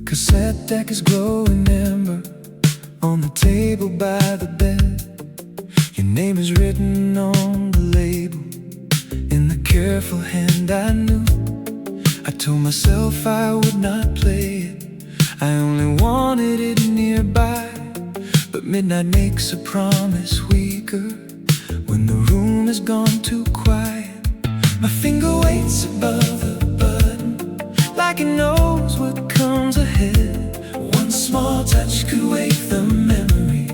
cassette deck is glowing amber on the table by the bed. Your name is written on the beautiful hand I knew. I told myself I would not play it, I only wanted it nearby. But midnight makes a promise weaker when the room has gone too quiet. My finger waits above the button, like it knows what comes ahead. One small touch could wake the memory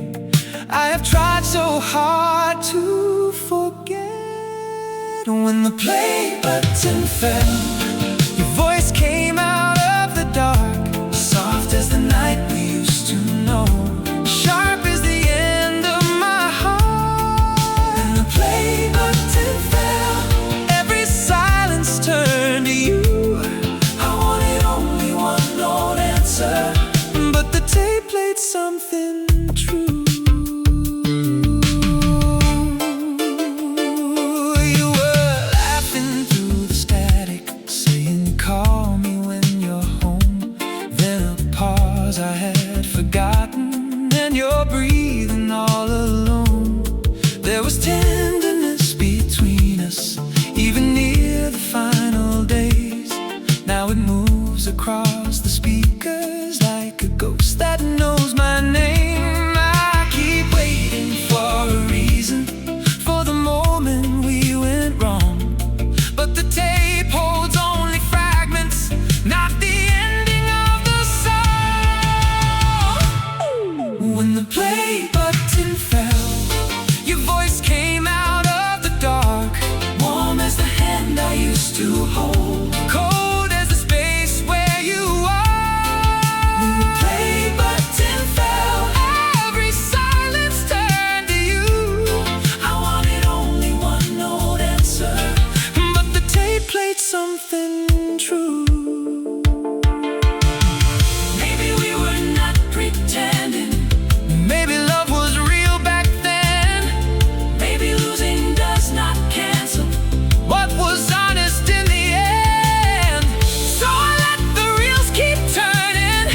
I have tried so hard to forget. When the play button fell, your voice came out of the dark, soft as the night we used to know, sharp as the end of my heart. And the play button fell, every silence turned to you. I wanted only one note answer, but the tape played something true. You were laughing through the static, saying call me when you're home. Then a pause I had forgotten, and you're breathing all alone. There was tenderness between us, even near the final days. Now it moves across the speakers like a ghost that knows my name. I keep waiting for a reason, for the moment we went wrong, but the tape holds only fragments, not the ending of the song. When the play button fell, your voice came out of the dark, warm as the hand I used to hold, cold as the space where you are. When the play button fell, every silence turned to you. I wanted only one note answer, but the tape played something true. Maybe we were not pretending, maybe love was real back then. Maybe losing does not cancel what was honest in the end. So I let the reels keep turning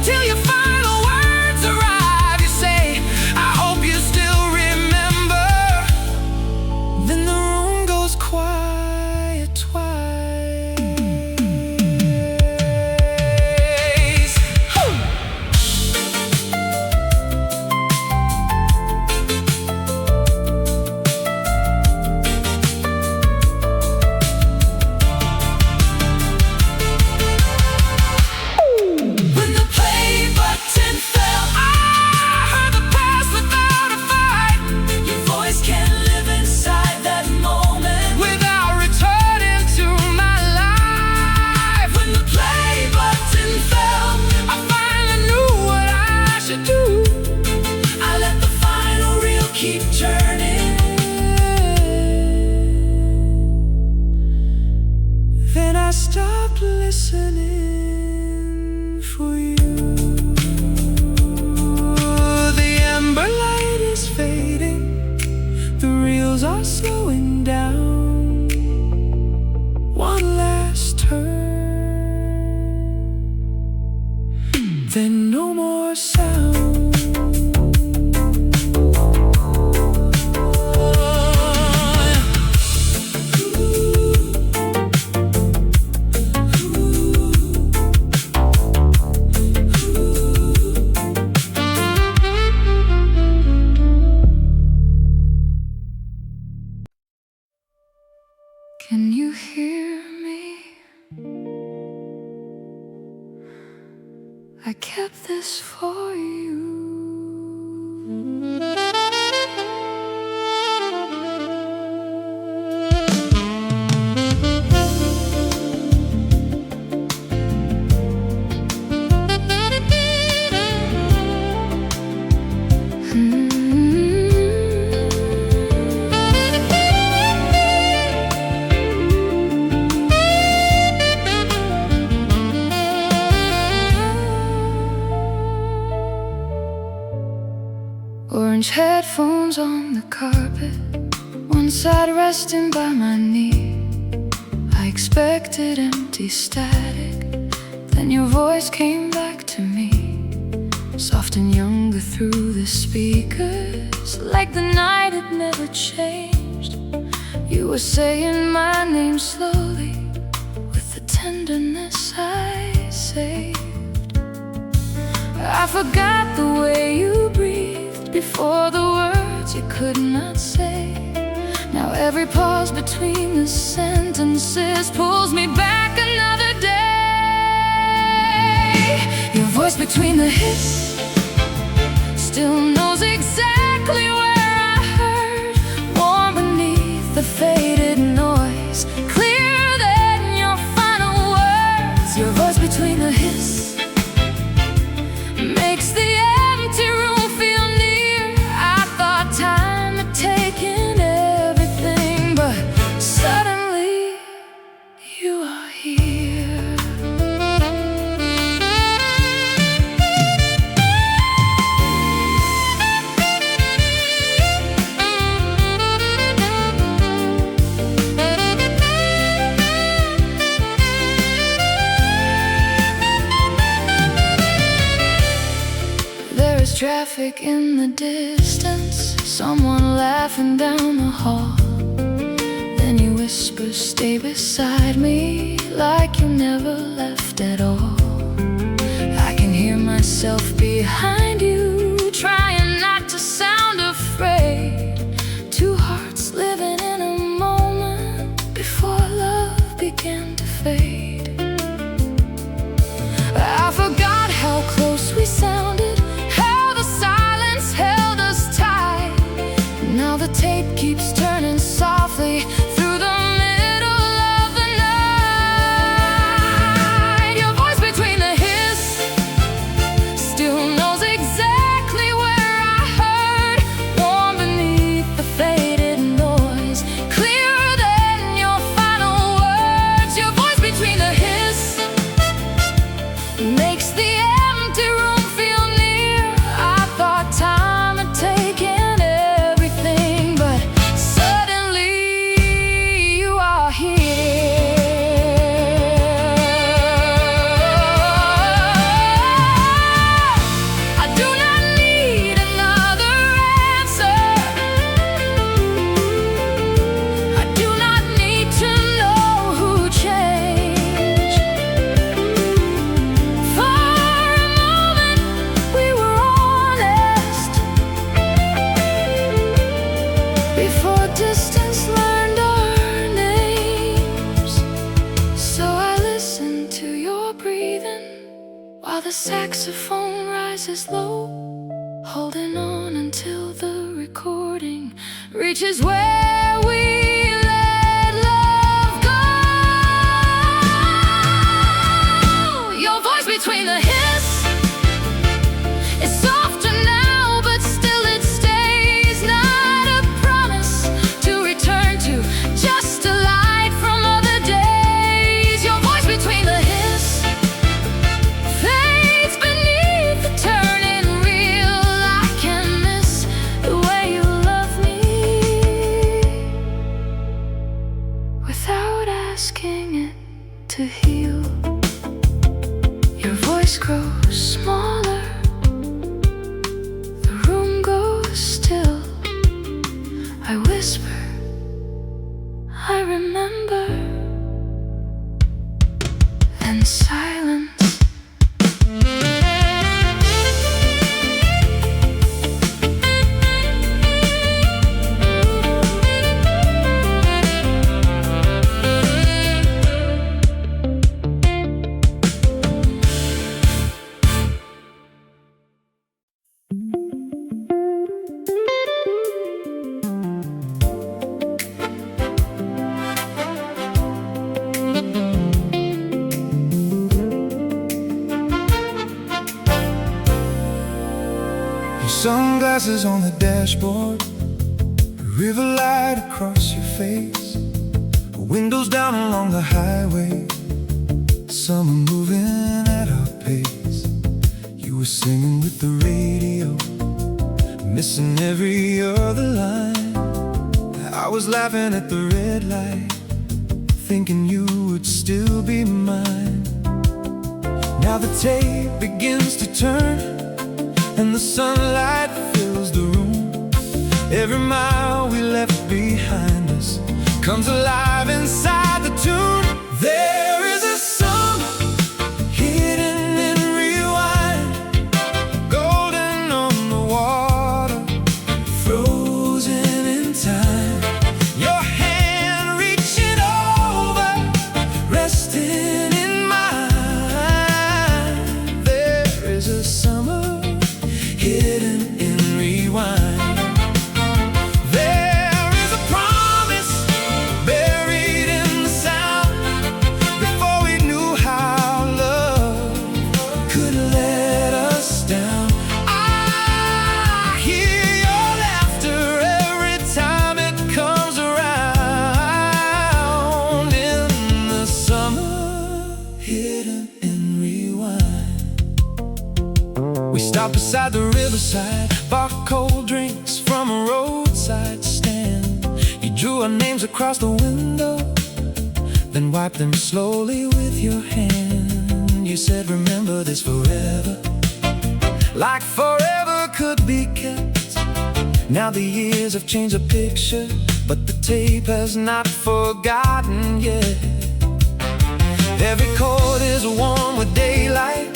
till your final words arrive. You say, I hope you still remember. Then the room goes quiet twice. When the play button fell, I heard the past without a fight. Your voice can live inside that moment without returning to my life. When the play button fell, I finally knew what I should do. I let the final reel keep turning. Then I stopped listening for you. The amber light is fading, the reels are slowing down. One last turn, then no more sound. Can you hear me? I kept this for you. Orange headphones on the carpet, one side resting by my knee. I expected empty static, then your voice came back to me, soft and younger through the speakers, like the night had never changed. You You were saying my name slowly with the tenderness I saved. I forgot the way you breathed before the words you could not say. Now every pause between the sentences pulls me back another day. Your voice between the hits still knows exactly where I heard. Warm beneath the faded noise, clearer than your final words. Your voice between the hits makes the empty room feel near. I thought time had taken everything, but suddenly you are here. There is traffic in the distance, someone laughing down the hall. Then you whisper, stay beside me, like you never left at all. I can hear myself behind you, trying not to sound afraid. Two hearts living in a moment before love began to fade. I forgot how close we sounded, how the silence held us tight. Now the tape keeps turning softly through the middle of the night. Your voice between the hiss still knows exactly where I heard. Warm beneath the faded noise, clearer than your final words. Your voice between the hiss makes the empty room feel near. I thought time had taken everything, but suddenly you are here. I do not need another answer. I do not need to know who changed. For a moment we were honest, before distance learned our names. So I listened to your breathing while the saxophone rises low, holding on until the recording reaches where we let love go. Your voice between the hiss is softer now, but still it stays. Not a promise to return to, just a light from other days. Your voice between the hiss fades beneath the turning wheel. I can miss the way you love me without asking it to heal. Your voice grows smaller, the room goes still. I whisper, I remember, and silence. Sunglasses on the dashboard, a river light across your face, windows down along the highway, summer moving at our pace. You were singing with the radio, missing every other line. I was laughing at the red light, thinking you would still be mine. Now the tape begins to turn, and the sunlight fills the room. Every mile we left behind us comes alive inside the tune. There is a summer hidden in rewind, golden on the water, frozen in time. Your hand reaching over, resting in mine. There is a summer hidden in rewind. Stop beside the riverside, bought cold drinks from a roadside stand. You drew our names across the window, then wiped them slowly with your hand. You said, remember this forever, like forever could be kept. Now the years have changed the picture, but the tape has not forgotten yet. Every chord is warm with daylight,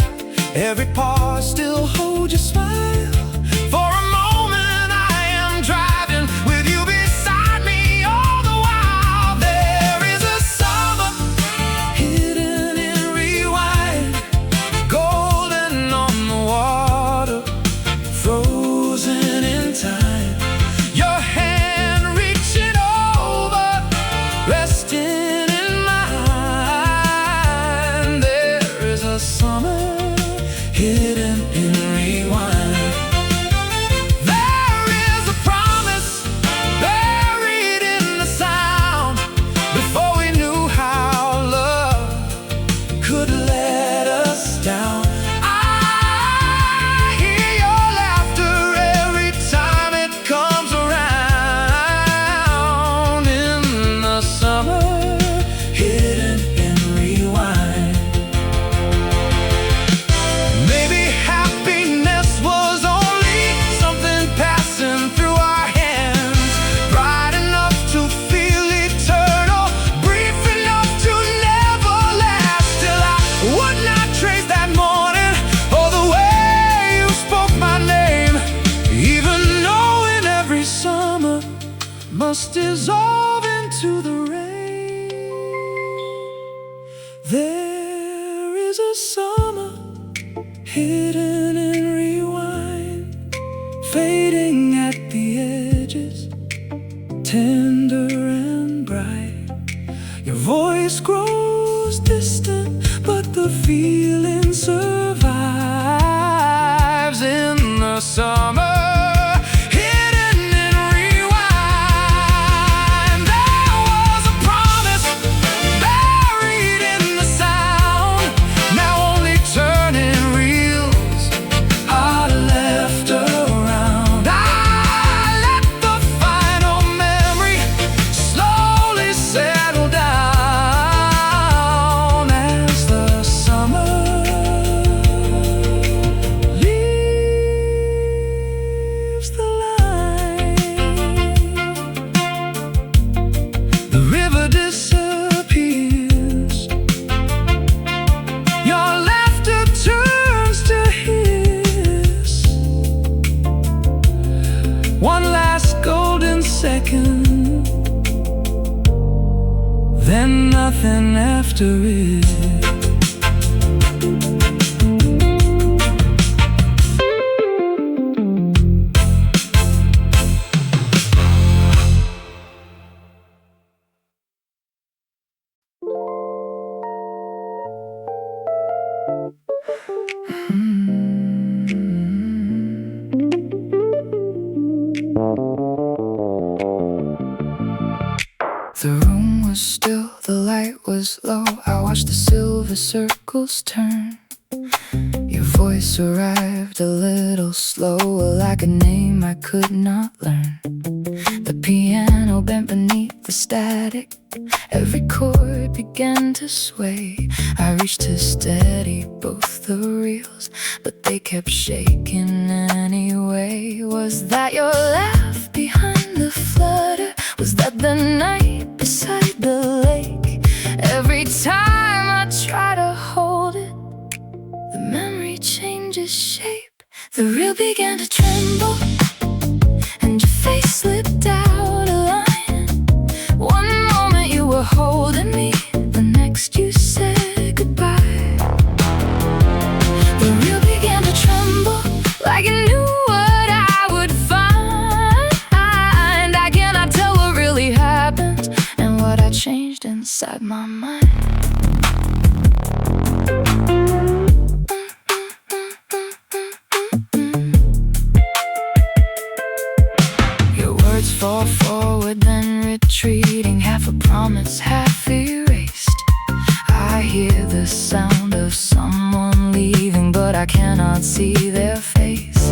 every pause still holds your smile. For a moment I am driving with you beside me all the while. There is a summer hidden in rewind, golden on the water, frozen in time. Your hand reaching over, resting in mine. There is a summer hidden in rewind. There is a promise buried in the sound, before we knew how love could let us down. I hear your laughter every time it comes around. In the summer hidden in rewind. Maybe happiness was only something passing through our hands, bright enough to feel eternal, brief enough to never last. Still I would not trace that morning or the way you spoke my name, even knowing every summer must dissolve into the rain. There is a summer hidden in rewind, fading at the edges, tender and bright. Your voice grows distant, but the feeling survives. In the summer hidden in rewind, there was a promise buried in the sound, now only turning reels are left around. I let the final memory slowly settle down as the summer leaves the line. The river disappears, your laughter turns to hiss. One last golden second, then nothing after it. The room was still, the light was low. I watched the silver circles turn. Your voice arrived a little slower, like a name I could not learn. The piano bent beneath the static, every chord began to sway. I reached to steady both the reels, but they kept shaking anyway. Was that your laugh behind the flutter? Was that the night beside inside my mind. Your words fall forward, then retreating, half a promise, half erased. I hear the sound of someone leaving, but I cannot see their face.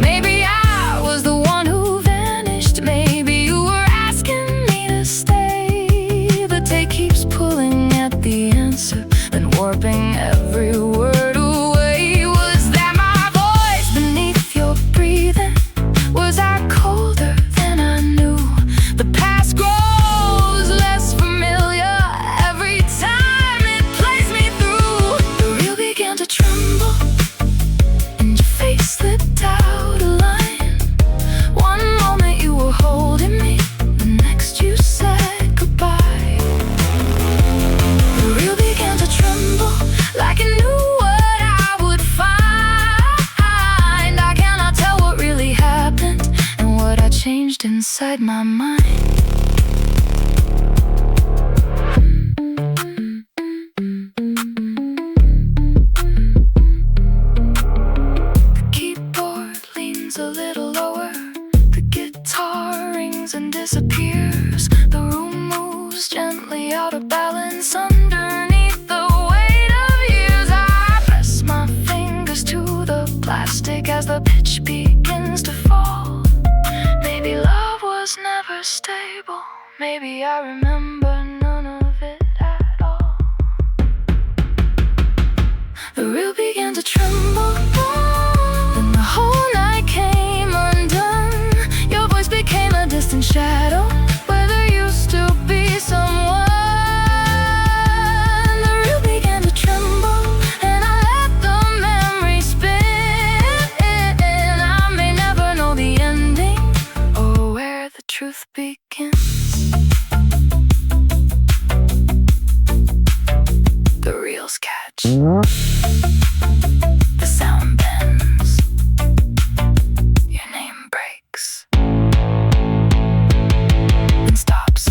Maybe I was the one who vanished. Maybe you were asking me to stay. The tape keeps pulling at the answer, then warping every word away. Was that my voice beneath your breathing? Was I colder than I knew? The past grows less familiar every time it plays me through. The real began to tremble, and your face slipped out of line. One moment you were holding me, the next you said goodbye. The real began to tremble, like it knew what I would find. I cannot tell what really happened and what I changed inside my mind. The keyboard leans a little lower, the guitar rings and disappears. The room moves gently out of balance underneath the weight of years. I press my fingers to the plastic as the pitch begins to fall. Maybe love was never stable. Maybe I remember none of it at all. The real began to tremble, then the whole night came undone. Your voice became a distant shadow, where there used to be someone. The real began to tremble, and I let the memory spin. I may never know the ending or where the truth begins. The reels catch, the sound bends, your name breaks, then stops.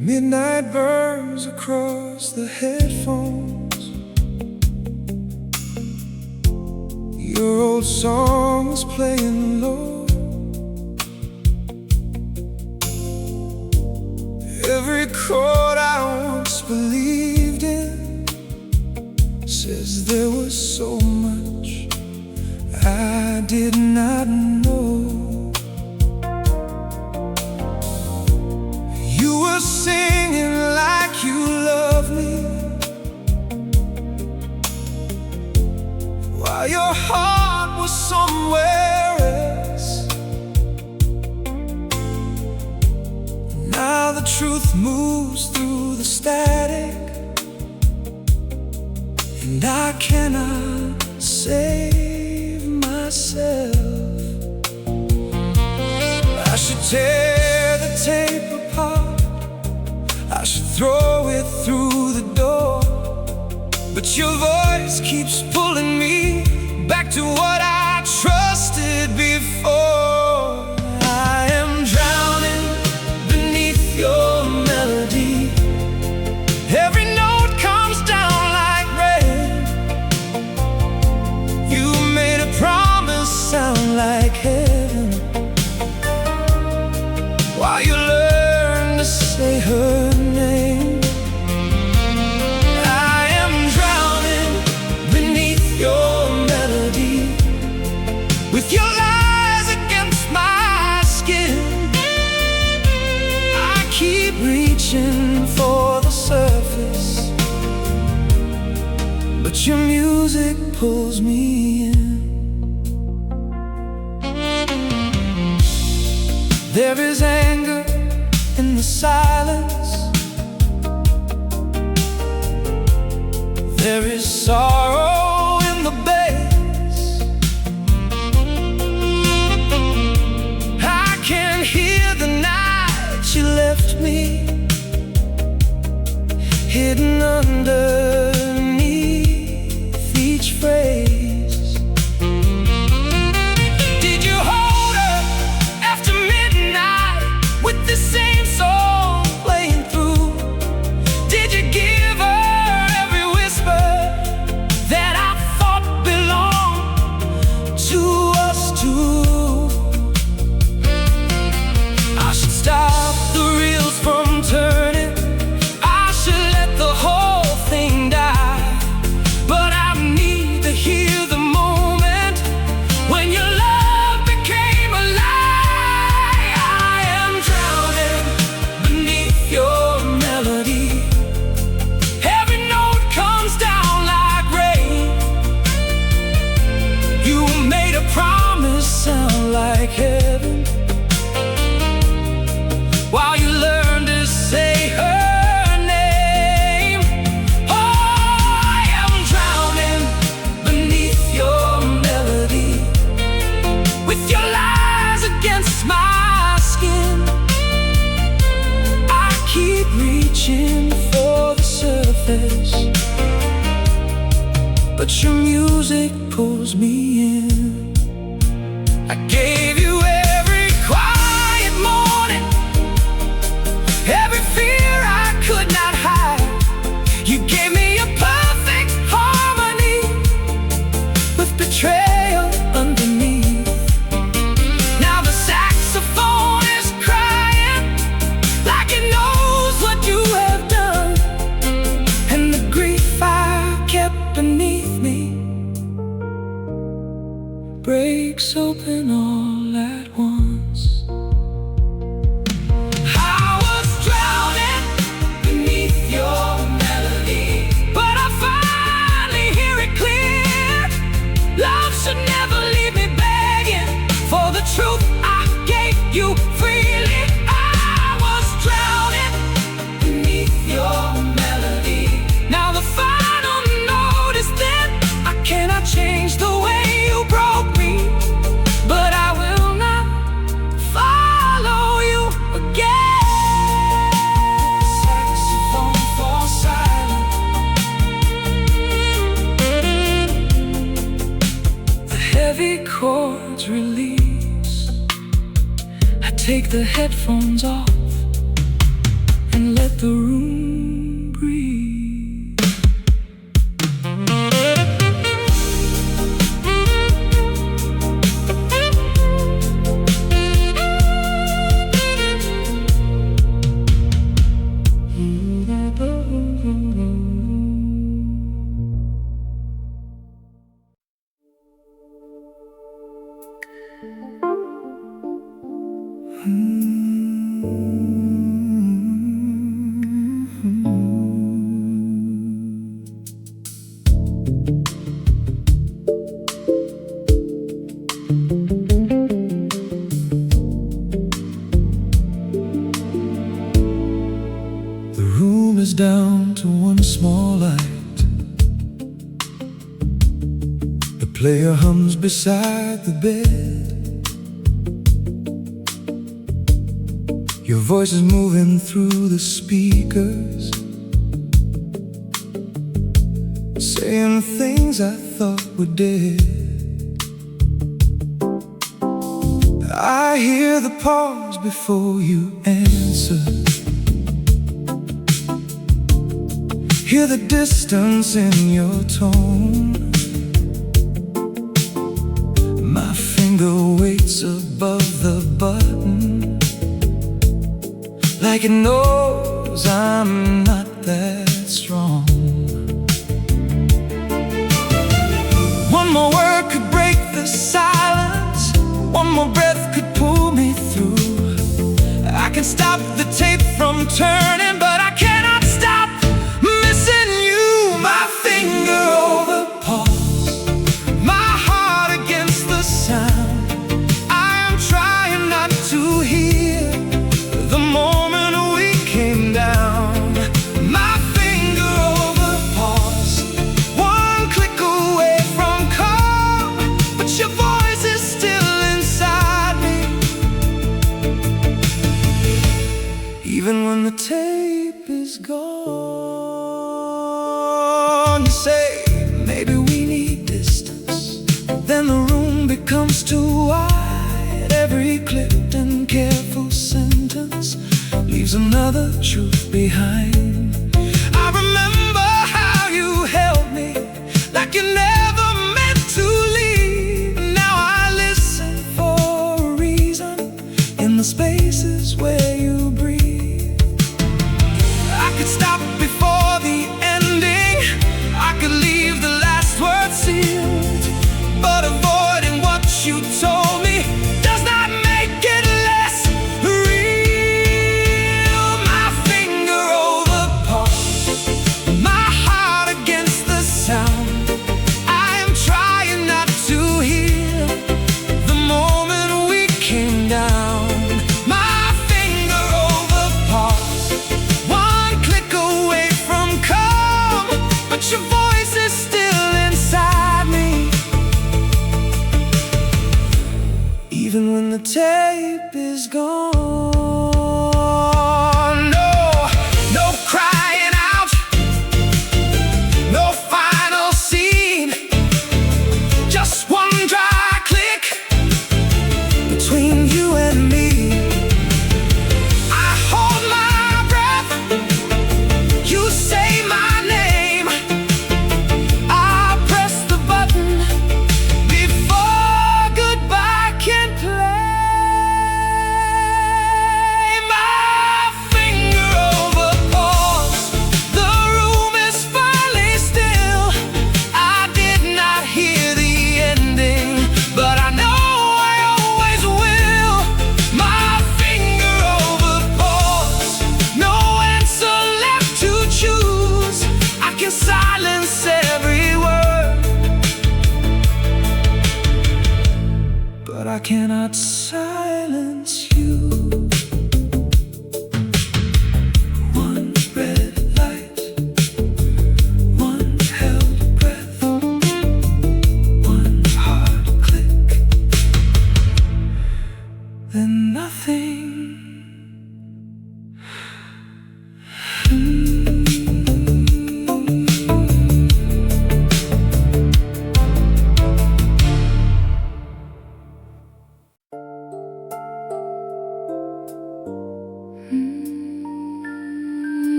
Midnight burns across the headphones. Your old song is playing low. Every chord I once believed in says there was so much I did not know. You were singing like you love me, while your heart was somewhere else. Now the truth moves through the static, and I cannot save myself. I should tear the tape apart, I should throw it through the door, but your voice keeps pulling me back to what I trusted before. I am drowning beneath your melody. Every note comes down like rain. You made a promise sound like heaven, while you learn to say her name. I am drowning beneath your melody, with your lies against my skin. I keep reaching for the surface, but your music pulls me in. There is anger in the silence. There is sorrow in the bass. I can hear the night she left me, hidden underneath each phrase. Did you hold her after midnight with the same song playing through? Did you give her every whisper that I thought belonged to us two? I should stop the reels from turning, I should let the whole thing die. But I need to hear the moment when your love became a lie. I am drowning beneath your melody. Every note comes down like rain. You made a promise sound like heaven, while you learn to say her name. Oh, I am drowning beneath your melody, with your lies against my skin. I keep reaching for the surface, but your music pulls me in. I gave you every quiet morning, every fear I could not hide. You gave me a perfect harmony, with betrayal underneath. Now the saxophone is crying like it knows what you have done, and the grief I kept beneath me breaks open all at once. I was drowning beneath your melody, but I finally hear it clear. Love should never leave me begging for the truth I gave you freely. I was drowning beneath your melody. Now the final note is that I cannot change the way you broke me, but I will not follow you again. Saxophone falls silent. The heavy chords release. I take the headphones off and let the room breathe. The room is down to one small light. The player hums beside the bed. Your voice is moving through the speakers, saying things I thought were dead. I hear the pause before you answer, hear the distance in your tone. My finger waits above the button, like it knows I'm not that strong. One more word could break the silence, one more breath could pull me through. I can stop the tape from turning, but I cannot stop missing you. My finger over pause, my heart against the sound. I am trying not to hear the moment another truth behind. I remember how you held me like you never meant to leave. Now I listen for a reason in the spaces where you breathe. I could stop before the ending, I could leave the last word sealed, but avoiding what you told me does not make it less real. My finger over pulse, my heart against the sound. I am trying not to hear the moment we came down. My finger over pulse, one click away from calm, but your voice is still inside me. Even when the tape is gone. No, no crying out, no final scene, just one dry click between you and me. I hold my breath, you say my name, I press the button before goodbye can play. My finger over pause, the room is finally still. I did not hear the ending, but I know I always will. My finger over pause, no answer left to choose. I can silence every word, but I cannot silence you. One red light, one held breath, one hard click, then nothing.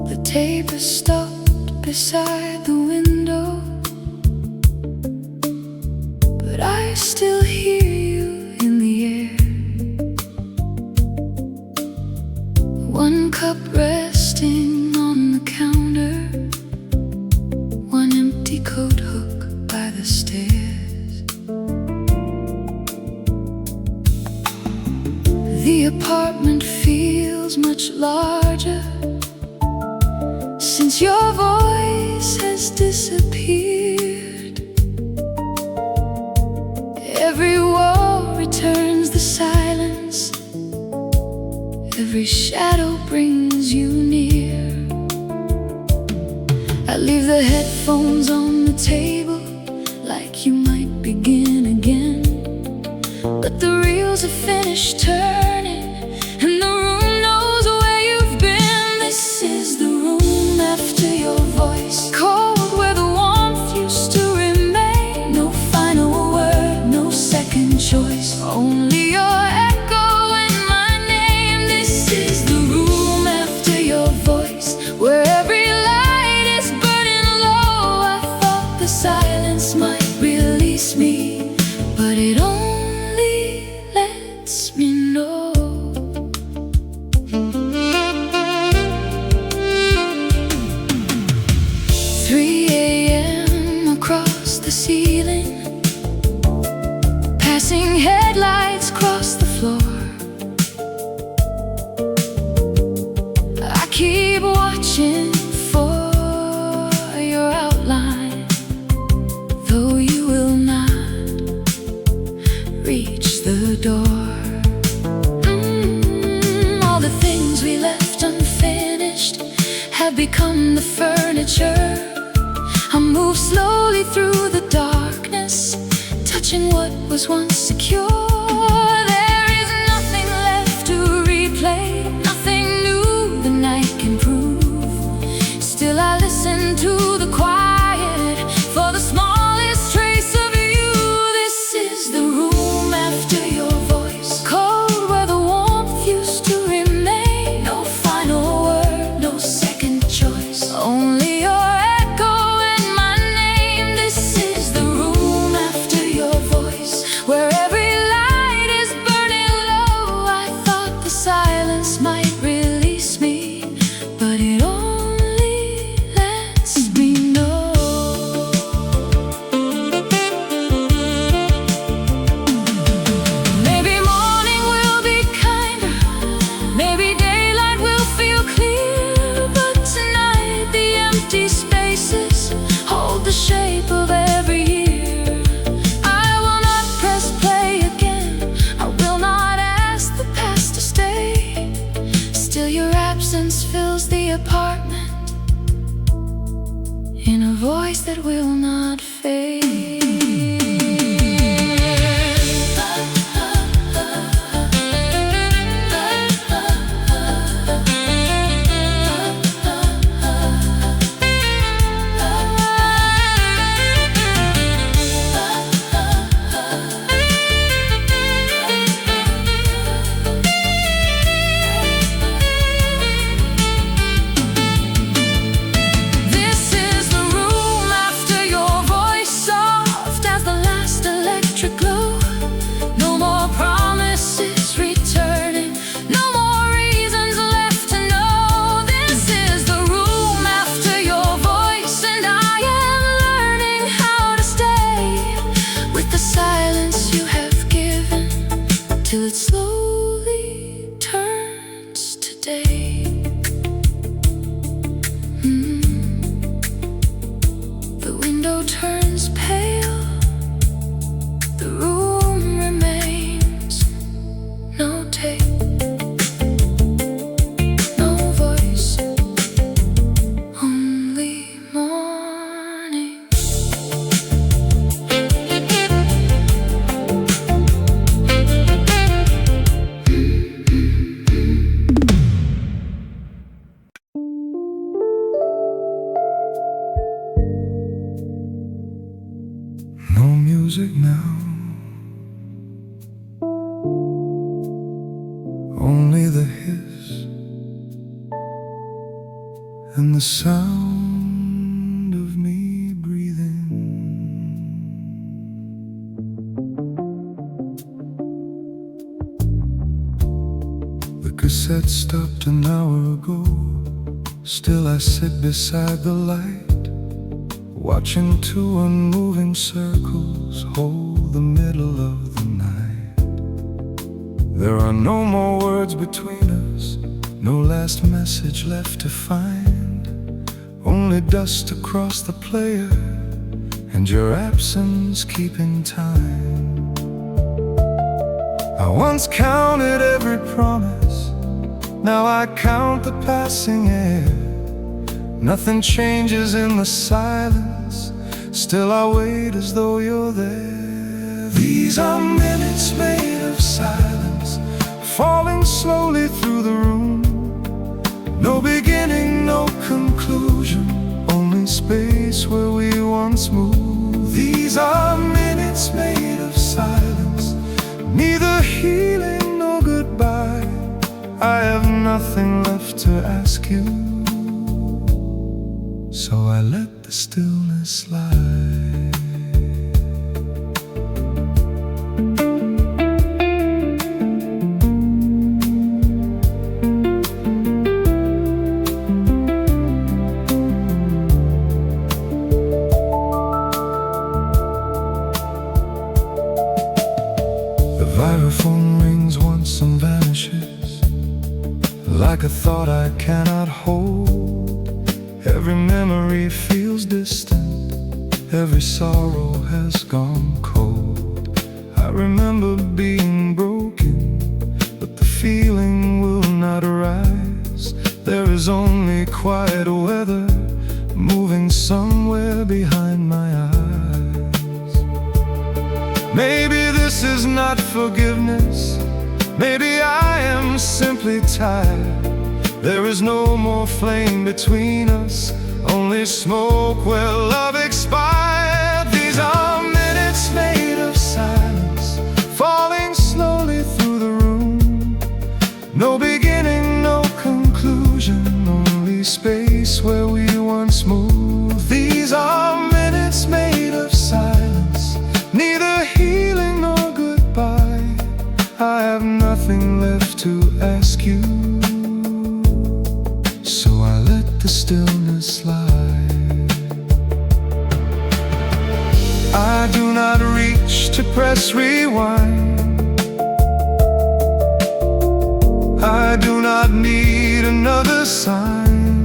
The tape is stopped beside the window, but I still hear you in the air. One cup resting on the counter, one empty coat hook by the stairs. The apartment feels much larger since your voice has disappeared. Every wall returns the silence, every shadow brings you near. I leave the headphones on the table like you might begin again, but the reels have finished turning and the room knows where you've been. This is the room after your voice, cold where the warmth used to remain. No final word, no second choice, only your echo and my name. This is the room after your voice, where every light is burning low. I thought the silence might release me, but it only lets me know. 3 a.m. across the ceiling, passing headlights cross the floor. I keep watching for your outline, though you will not reach the door. All the things we left unfinished have become the furniture. I move slowly through the darkness, touching what was once secure. There is nothing left to replay, nothing new the night can prove. absence fills the apartment in a voice that will not fade. Till it slowly turns to day. The window turns pale, the room remains no tape, no voice, only mourning. No music now, only the hiss and the sound of me breathing. The cassette stopped an hour ago. Still I sit beside the light, watching two unmoving circles hold the middle of the night. There are no more words between us, no last message left to find, only dust across the player and your absence keeping time. I once counted every promise, now I count the passing air. Nothing changes in the silence, still I wait as though you're there. These are minutes made of silence, falling slowly through the room. No beginning, no conclusion, only space where we once moved. These are minutes made of silence, neither healing nor goodbye. I have nothing left to ask you, so I let the stillness slide. The vibraphone rings once and vanishes, like a thought I cannot hold. Every memory feels distant, every sorrow has gone cold. I remember being broken, but the feeling will not arise. There is only quiet weather moving somewhere behind my eyes. Maybe this is not forgiveness, maybe I am simply tired. There is no more flame between us, only smoke where love expired. These are minutes made of silence, falling slowly through the room. No beginning, no conclusion, only space where we once moved. These are minutes made of silence, neither healing nor goodbye. I have nothing left to ask you, so I let the stillness slide. I do not reach to press rewind, I do not need another sign.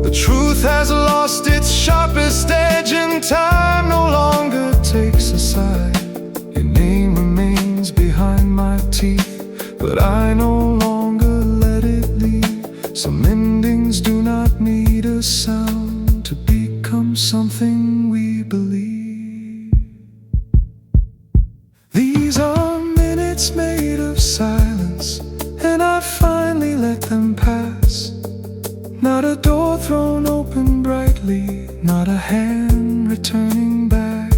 The truth has lost its sharpest edge, and time no longer takes a side. Your name remains behind my teeth, but I no longer Some endings do not need a sound to become something we believe. These are minutes made of silence, and I finally let them pass. Not a door thrown open brightly, not a hand returning back.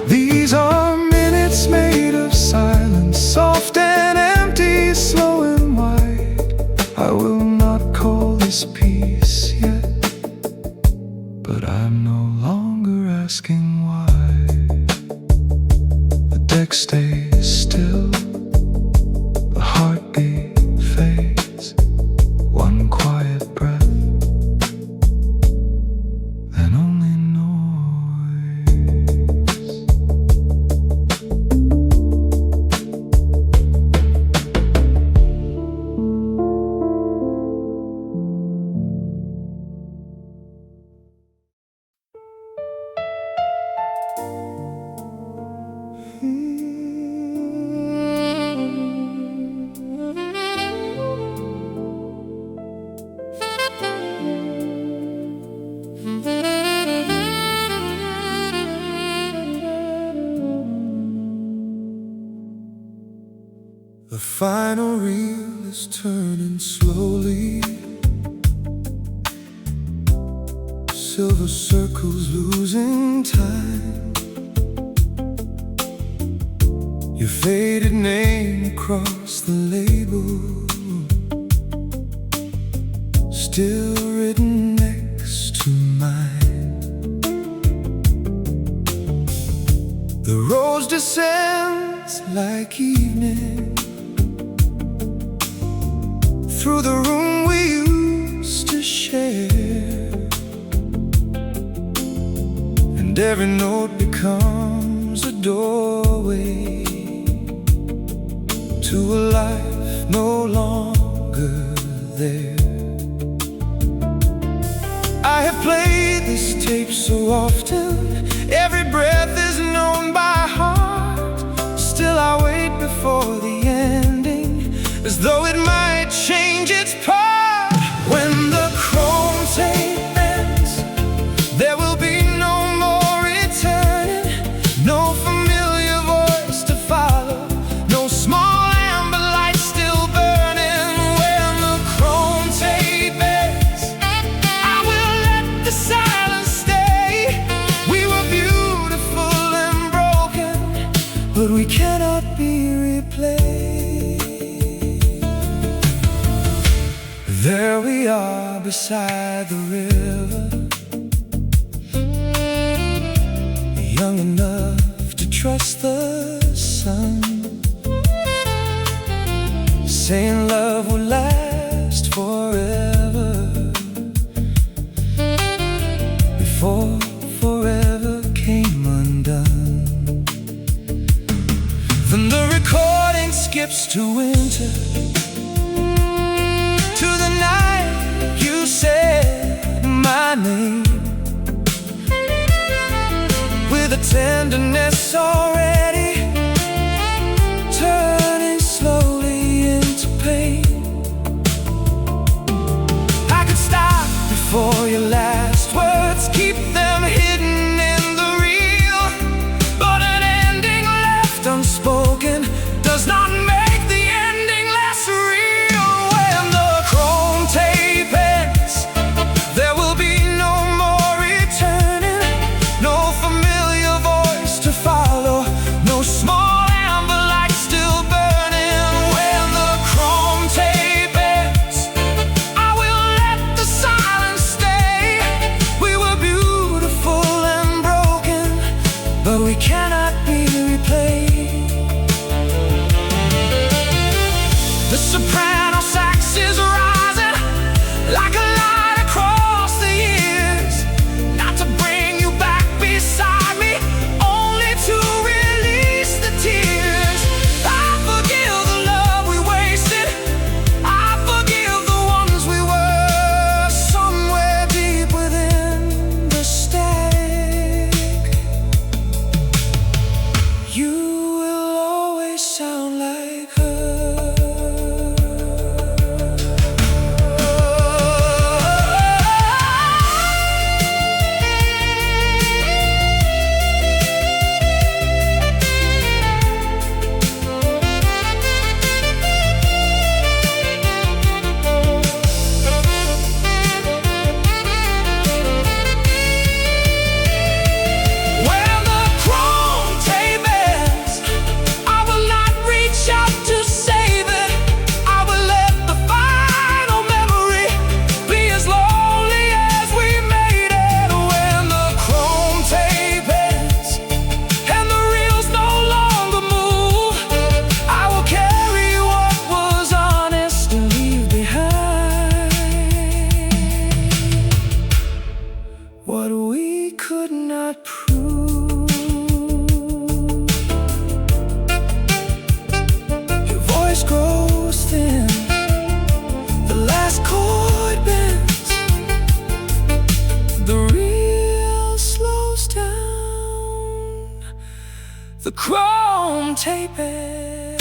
These are minutes made of silence, soft and empty, slow and wide. I will not call this peace yet, but I'm no longer asking why. The deck stays still, the heartbeat fades, one quiet breath, then only noise. The final reel is turning slowly. Silver circles losing time. Your faded name across the label, still written next to mine. The Rhodes descends like evening through the room we used to share, and every note becomes a doorway to a life no longer there. I have played this tape so often, every breath is known by heart. Still I wait before the ending, as though it might change its part. When the chrome tape ends, there will be no more returning, no familiar voice to follow, no small amber light still burning. When the chrome tape ends, I will let the silence stay. We were beautiful and broken, but we cannot be replaced. There we are beside the river, young enough to trust the sun, saying love will last forever, before forever came undone. Then the recording skips to winter, to the night you said my name, with a tenderness already turning slowly into pain. I could stop before your last words, keep them hidden in the reel, but an ending left unspoken does not make the ending less real. When the chrome tape ends, there will be no more returning, no familiar voice to follow, no small amber light still burning. When the chrome tape ends, I will let the silence stay. We were beautiful and broken, but we cannot be replaced. The soprano sax is rising like a light across the years, not to bring you back beside me, only to release the tears. I forgive the love we wasted, I forgive the ones we were, somewhere deep within the static. You will always sound like her. the chrome tape.